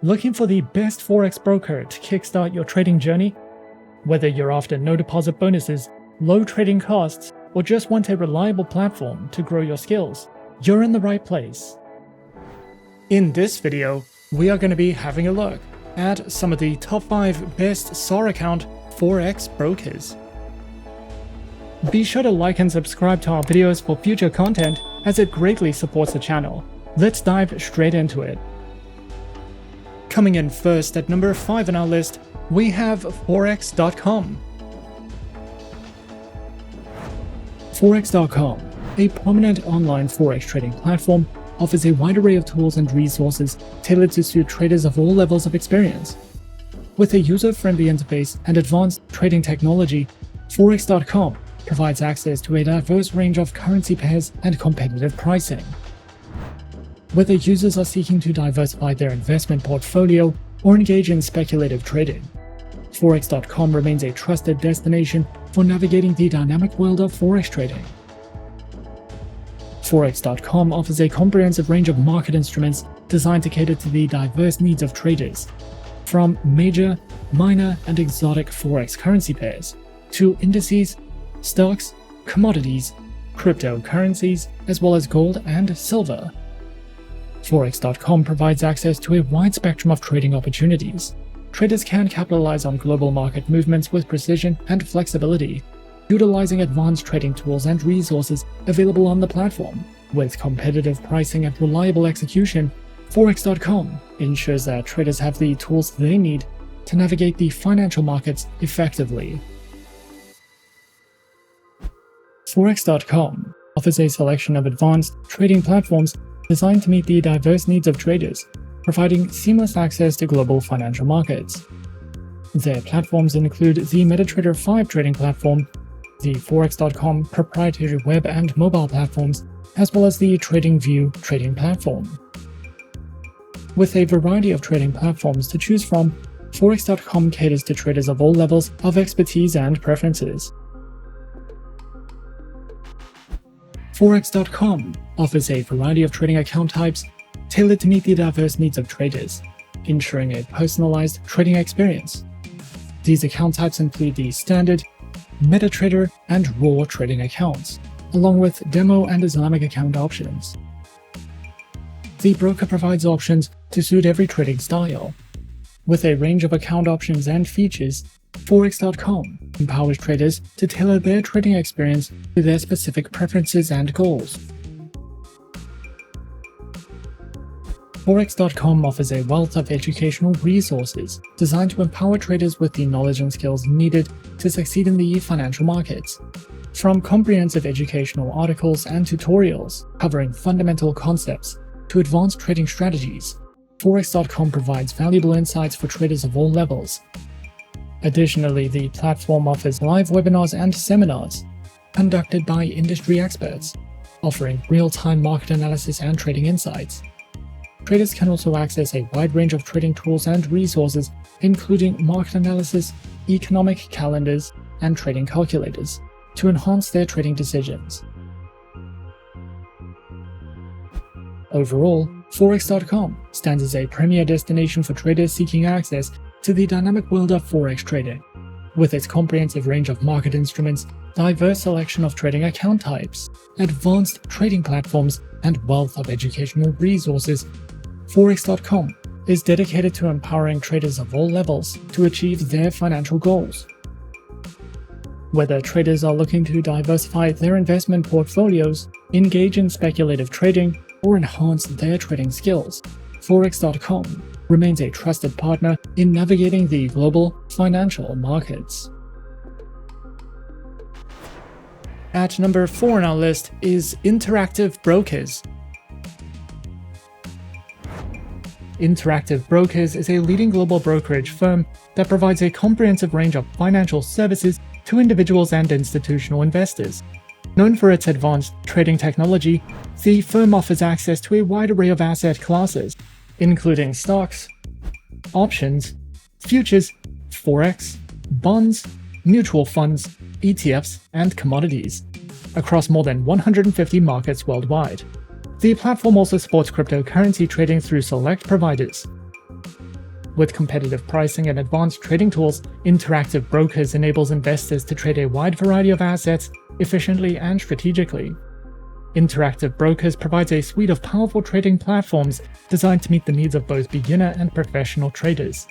Looking for the best Forex broker to kickstart your trading journey? Whether you're after no deposit bonuses, low trading costs, or just want a reliable platform to grow your skills, you're in the right place. In this video, we are going to be having a look at some of the top 5 best SAR Account Forex brokers. Be sure to like and subscribe to our videos for future content, as it greatly supports the channel. Let's dive straight into it. Coming in first at number 5 on our list, we have Forex.com. Forex.com, a prominent online Forex trading platform, offers a wide array of tools and resources tailored to suit traders of all levels of experience. With a user-friendly interface and advanced trading technology, Forex.com provides access to a diverse range of currency pairs and competitive pricing. Whether users are seeking to diversify their investment portfolio or engage in speculative trading, Forex.com remains a trusted destination for navigating the dynamic world of Forex trading. Forex.com offers a comprehensive range of market instruments designed to cater to the diverse needs of traders, from major, minor, and exotic Forex currency pairs to indices, stocks, commodities, cryptocurrencies, as well as gold and silver. Forex.com provides access to a wide spectrum of trading opportunities. Traders can capitalize on global market movements with precision and flexibility, utilizing advanced trading tools and resources available on the platform. With competitive pricing and reliable execution, Forex.com ensures that traders have the tools they need to navigate the financial markets effectively. Forex.com offers a selection of advanced trading platforms designed to meet the diverse needs of traders, providing seamless access to global financial markets. Their platforms include the MetaTrader 5 trading platform, the Forex.com proprietary web and mobile platforms, as well as the TradingView trading platform. With a variety of trading platforms to choose from, Forex.com caters to traders of all levels of expertise and preferences. Forex.com offers a variety of trading account types tailored to meet the diverse needs of traders, ensuring a personalized trading experience. These account types include the standard, MetaTrader, and raw trading accounts, along with demo and Islamic account options. The broker provides options to suit every trading style. With a range of account options and features, Forex.com empowers traders to tailor their trading experience to their specific preferences and goals. Forex.com offers a wealth of educational resources designed to empower traders with the knowledge and skills needed to succeed in the financial markets. From comprehensive educational articles and tutorials covering fundamental concepts to advanced trading strategies, Forex.com provides valuable insights for traders of all levels. Additionally, the platform offers live webinars and seminars conducted by industry experts, offering real-time market analysis and trading insights. Traders can also access a wide range of trading tools and resources, including market analysis, economic calendars, and trading calculators, to enhance their trading decisions. Overall, Forex.com stands as a premier destination for traders seeking access to the dynamic world of Forex trading. With its comprehensive range of market instruments, diverse selection of trading account types, advanced trading platforms, and wealth of educational resources, Forex.com is dedicated to empowering traders of all levels to achieve their financial goals. Whether traders are looking to diversify their investment portfolios, engage in speculative trading, or enhance their trading skills, Forex.com remains a trusted partner in navigating the global financial markets. At number 4 on our list is Interactive Brokers. Interactive Brokers is a leading global brokerage firm that provides a comprehensive range of financial services to individuals and institutional investors. Known for its advanced trading technology, the firm offers access to a wide array of asset classes, including stocks, options, futures, forex, bonds, mutual funds, ETFs, and commodities, across more than 150 markets worldwide. The platform also supports cryptocurrency trading through select providers. With competitive pricing and advanced trading tools, Interactive Brokers enables investors to trade a wide variety of assets efficiently and strategically. Interactive Brokers provides a suite of powerful trading platforms designed to meet the needs of both beginner and professional traders.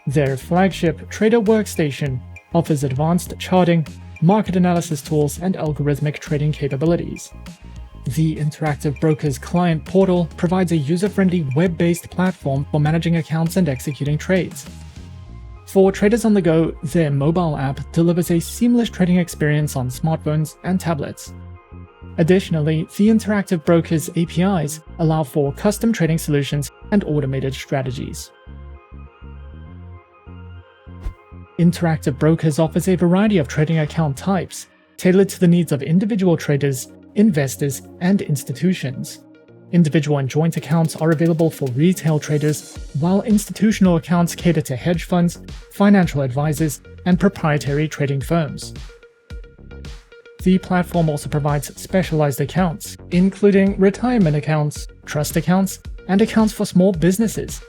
Their flagship Trader Workstation offers advanced charting, market analysis tools, and algorithmic trading capabilities. The Interactive Brokers client portal provides a user-friendly web-based platform for managing accounts and executing trades. For traders on the go, their mobile app delivers a seamless trading experience on smartphones and tablets. Additionally, the Interactive Brokers APIs allow for custom trading solutions and automated strategies. Interactive Brokers offers a variety of trading account types, tailored to the needs of individual traders, investors, and institutions. Individual and joint accounts are available for retail traders, while institutional accounts cater to hedge funds, financial advisors, and proprietary trading firms. The platform also provides specialized accounts, including retirement accounts, trust accounts, and accounts for small businesses.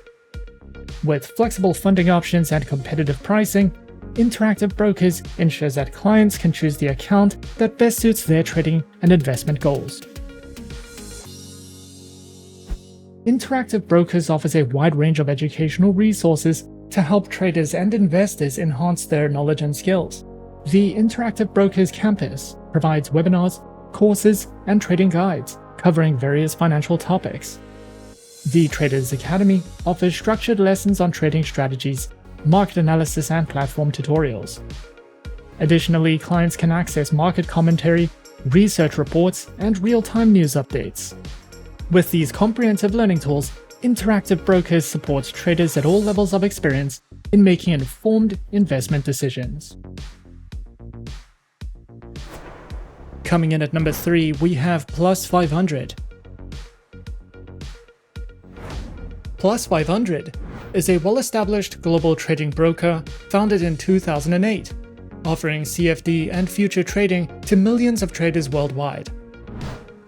With flexible funding options and competitive pricing, Interactive Brokers ensures that clients can choose the account that best suits their trading and investment goals. Interactive Brokers offers a wide range of educational resources to help traders and investors enhance their knowledge and skills. The Interactive Brokers campus provides webinars, courses, and trading guides covering various financial topics. The Traders Academy offers structured lessons on trading strategies, market analysis, and platform tutorials. Additionally, clients can access market commentary, research reports, and real-time news updates. With these comprehensive learning tools, Interactive Brokers supports traders at all levels of experience in making informed investment decisions. Coming in at number 3, we have Plus 500. Plus 500 is a well-established global trading broker founded in 2008, offering CFD and future trading to millions of traders worldwide.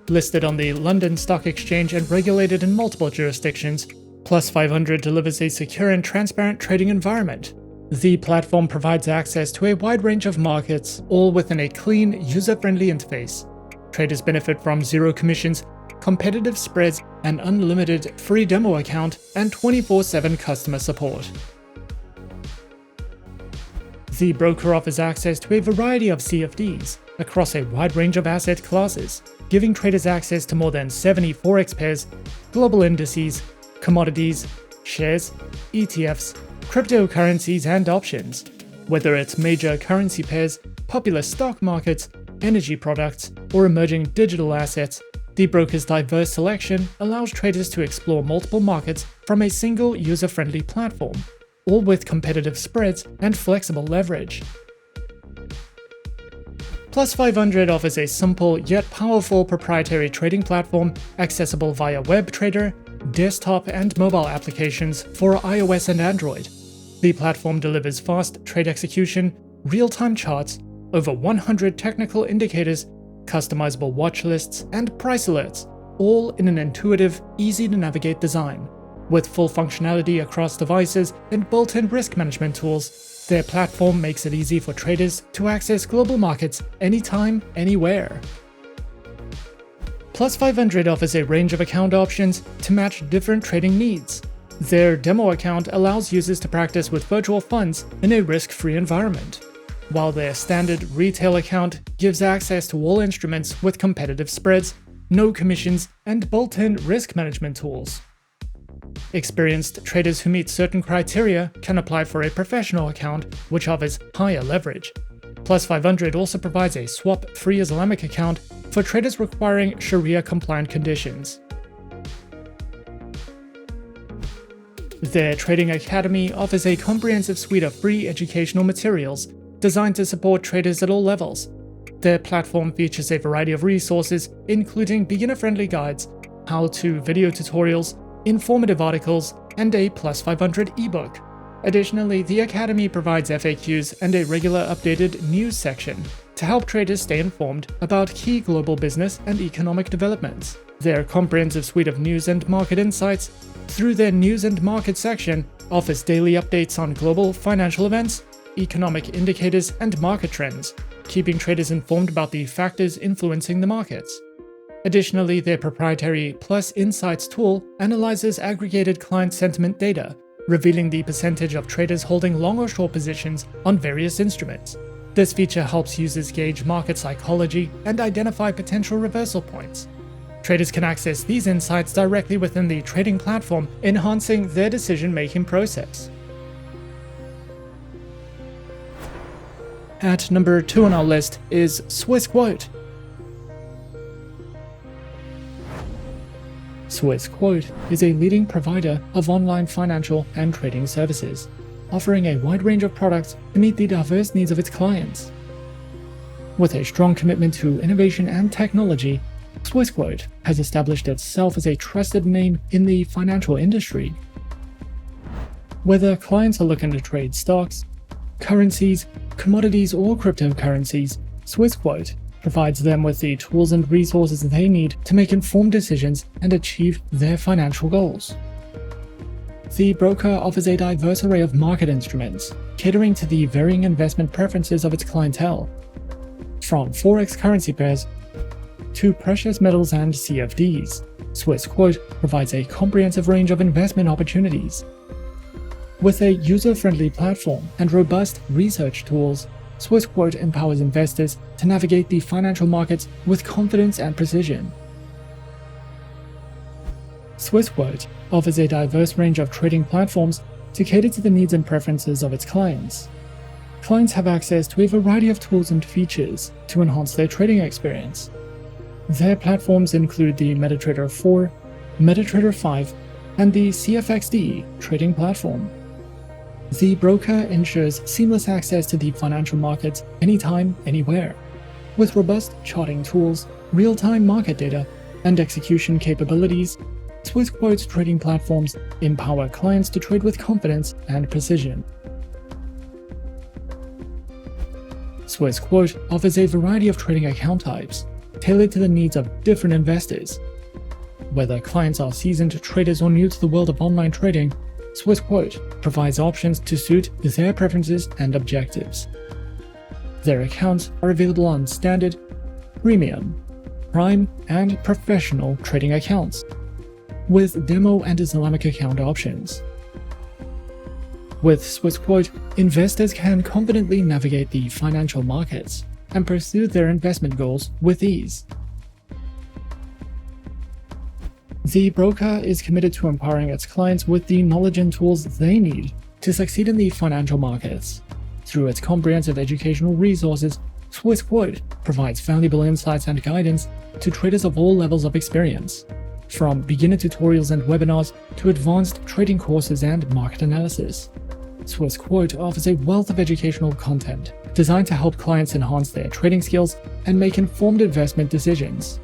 Listed on the London Stock Exchange and regulated in multiple jurisdictions, Plus 500 delivers a secure and transparent trading environment. The platform provides access to a wide range of markets, all within a clean, user-friendly interface. Traders benefit from zero commissions, competitive spreads, an unlimited free demo account, and 24/7 customer support. The broker offers access to a variety of CFDs across a wide range of asset classes, giving traders access to more than 70 Forex pairs, global indices, commodities, shares, ETFs, cryptocurrencies, and options. Whether it's major currency pairs, popular stock markets, energy products, or emerging digital assets, the broker's diverse selection allows traders to explore multiple markets from a single user-friendly platform, all with competitive spreads and flexible leverage. Plus 500 offers a simple yet powerful proprietary trading platform accessible via WebTrader, desktop and mobile applications for iOS and Android. The platform delivers fast trade execution, real-time charts, over 100 technical indicators, customizable watch lists, and price alerts, all in an intuitive, easy-to-navigate design. With full functionality across devices and built-in risk management tools, their platform makes it easy for traders to access global markets anytime, anywhere. Plus 500 offers a range of account options to match different trading needs. Their demo account allows users to practice with virtual funds in a risk-free environment, while their standard retail account gives access to all instruments with competitive spreads, no commissions, and built-in risk management tools. Experienced traders who meet certain criteria can apply for a professional account, which offers higher leverage. Plus 500 also provides a swap-free Islamic account for traders requiring Sharia-compliant conditions. Their Trading Academy offers a comprehensive suite of free educational materials designed to support traders at all levels. Their platform features a variety of resources, including beginner-friendly guides, how-to video tutorials, informative articles, and a Plus 500 ebook. Additionally, the Academy provides FAQs and a regular updated news section to help traders stay informed about key global business and economic developments. Their comprehensive suite of news and market insights through their News and Market section offers daily updates on global financial events, economic indicators, and market trends, keeping traders informed about the factors influencing the markets. Additionally, their proprietary Plus Insights tool analyzes aggregated client sentiment data, revealing the percentage of traders holding long or short positions on various instruments. This feature helps users gauge market psychology and identify potential reversal points. Traders can access these insights directly within the trading platform, enhancing their decision-making process. At number 2 on our list is Swissquote. Swissquote is a leading provider of online financial and trading services, offering a wide range of products to meet the diverse needs of its clients. With a strong commitment to innovation and technology, Swissquote has established itself as a trusted name in the financial industry. Whether clients are looking to trade stocks, currencies, commodities, or cryptocurrencies, Swissquote provides them with the tools and resources they need to make informed decisions and achieve their financial goals. The broker offers a diverse array of market instruments, catering to the varying investment preferences of its clientele. From Forex currency pairs to precious metals and CFDs, Swissquote provides a comprehensive range of investment opportunities. With a user-friendly platform and robust research tools, Swissquote empowers investors to navigate the financial markets with confidence and precision. Swissquote offers a diverse range of trading platforms to cater to the needs and preferences of its clients. Clients have access to a variety of tools and features to enhance their trading experience. Their platforms include the MetaTrader 4, MetaTrader 5, and the CFXD trading platform. The broker ensures seamless access to the financial markets anytime, anywhere. With robust charting tools, real-time market data, and execution capabilities, Swissquote's trading platforms empower clients to trade with confidence and precision. Swissquote offers a variety of trading account types, tailored to the needs of different investors. Whether clients are seasoned traders or new to the world of online trading, Swissquote provides options to suit their preferences and objectives. Their accounts are available on standard, premium, prime, and professional trading accounts, with demo and Islamic account options. With Swissquote, investors can confidently navigate the financial markets and pursue their investment goals with ease. The broker is committed to empowering its clients with the knowledge and tools they need to succeed in the financial markets. Through its comprehensive educational resources, Swissquote provides valuable insights and guidance to traders of all levels of experience, from beginner tutorials and webinars to advanced trading courses and market analysis. Swissquote offers a wealth of educational content designed to help clients enhance their trading skills and make informed investment decisions.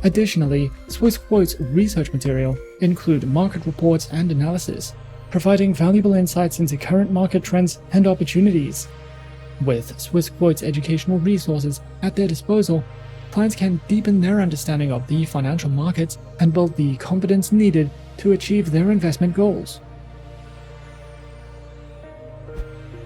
Additionally, Swissquote's research material include market reports and analysis, providing valuable insights into current market trends and opportunities. With Swissquote's educational resources at their disposal, clients can deepen their understanding of the financial markets and build the confidence needed to achieve their investment goals.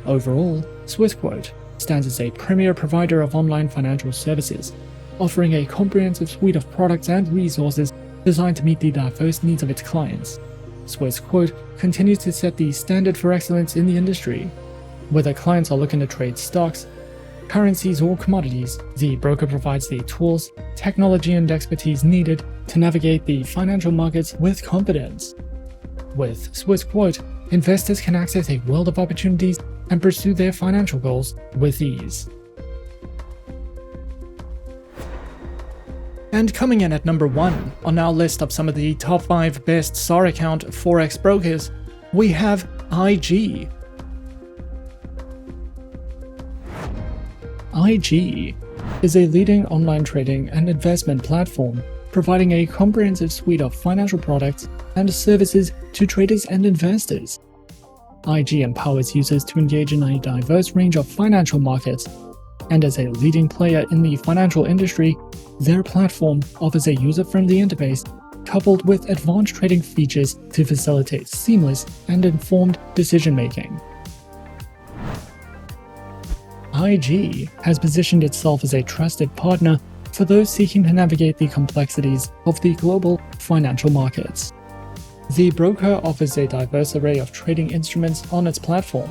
Overall, Swissquote stands as a premier provider of online financial services, offering a comprehensive suite of products and resources designed to meet the diverse needs of its clients. Swissquote continues to set the standard for excellence in the industry. Whether clients are looking to trade stocks, currencies, or commodities, the broker provides the tools, technology, and expertise needed to navigate the financial markets with confidence. With Swissquote, investors can access a world of opportunities and pursue their financial goals with ease. And coming in at number 1 on our list of some of the top 5 best SAR Account Forex brokers, we have IG. IG is a leading online trading and investment platform, providing a comprehensive suite of financial products and services to traders and investors. IG empowers users to engage in a diverse range of financial markets, and as a leading player in the financial industry, their platform offers a user-friendly interface coupled with advanced trading features to facilitate seamless and informed decision-making. IG has positioned itself as a trusted partner for those seeking to navigate the complexities of the global financial markets. The broker offers a diverse array of trading instruments on its platform,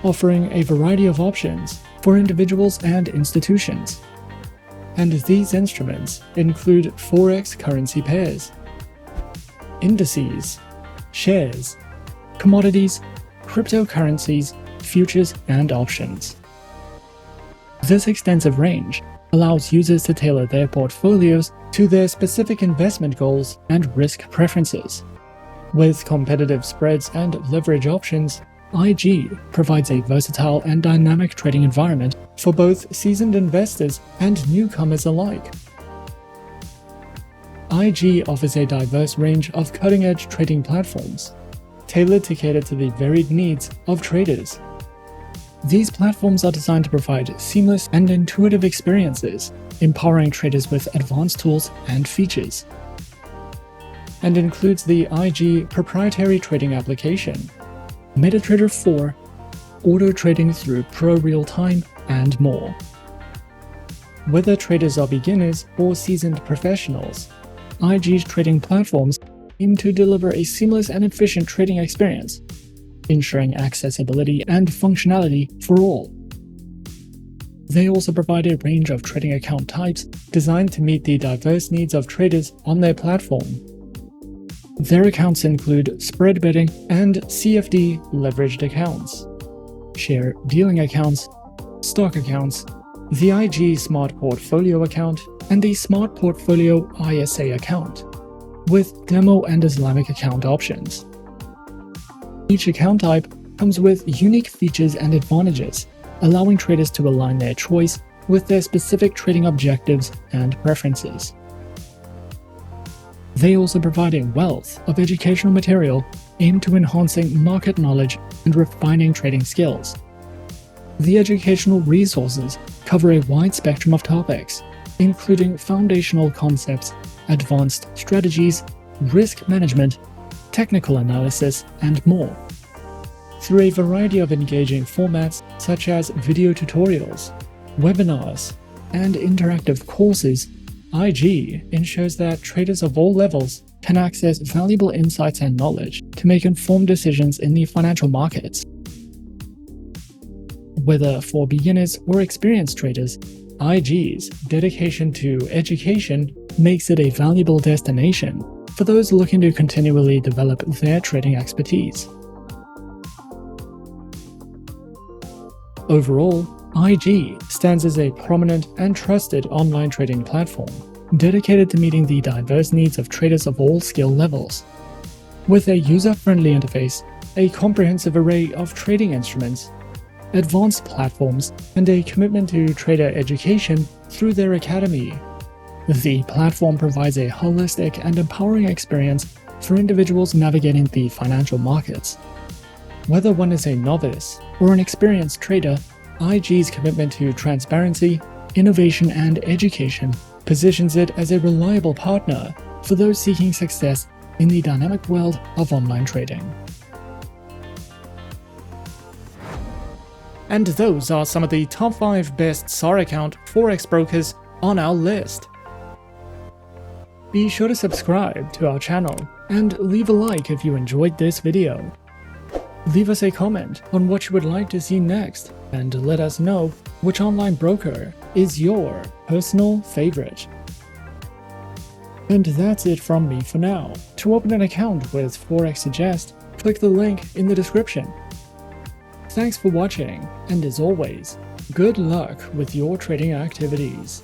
offering a variety of options for individuals and institutions. And these instruments include Forex currency pairs, indices, shares, commodities, cryptocurrencies, futures, and options. This extensive range allows users to tailor their portfolios to their specific investment goals and risk preferences. With competitive spreads and leverage options, IG provides a versatile and dynamic trading environment for both seasoned investors and newcomers alike. IG offers a diverse range of cutting-edge trading platforms, tailored to cater to the varied needs of traders. These platforms are designed to provide seamless and intuitive experiences, empowering traders with advanced tools and features, and includes the IG proprietary trading application, MetaTrader 4, auto trading through Pro Real-Time, and more. Whether traders are beginners or seasoned professionals, IG's trading platforms aim to deliver a seamless and efficient trading experience, ensuring accessibility and functionality for all. They also provide a range of trading account types designed to meet the diverse needs of traders on their platform. Their accounts include spread betting and CFD leveraged accounts, share dealing accounts, stock accounts, the IG Smart Portfolio account, and the Smart Portfolio ISA account, with demo and Islamic account options. Each account type comes with unique features and advantages, allowing traders to align their choice with their specific trading objectives and preferences. They also provide a wealth of educational material aimed to enhancing market knowledge and refining trading skills. The educational resources cover a wide spectrum of topics, including foundational concepts, advanced strategies, risk management, technical analysis, and more. Through a variety of engaging formats such as video tutorials, webinars, and interactive courses, IG ensures that traders of all levels can access valuable insights and knowledge to make informed decisions in the financial markets. Whether for beginners or experienced traders, IG's dedication to education makes it a valuable destination for those looking to continually develop their trading expertise. Overall, IG stands as a prominent and trusted online trading platform dedicated to meeting the diverse needs of traders of all skill levels. With a user-friendly interface, a comprehensive array of trading instruments, advanced platforms, and a commitment to trader education through their academy, the platform provides a holistic and empowering experience for individuals navigating the financial markets. Whether one is a novice or an experienced trader, IG's commitment to transparency, innovation, and education positions it as a reliable partner for those seeking success in the dynamic world of online trading. And those are some of the top 5 best SAR account Forex brokers on our list. Be sure to subscribe to our channel and leave a like if you enjoyed this video. Leave us a comment on what you would like to see next, and let us know which online broker is your personal favorite. And that's it from me for now. To open an account with Forexsuggest, click the link in the description. Thanks for watching, and as always, good luck with your trading activities.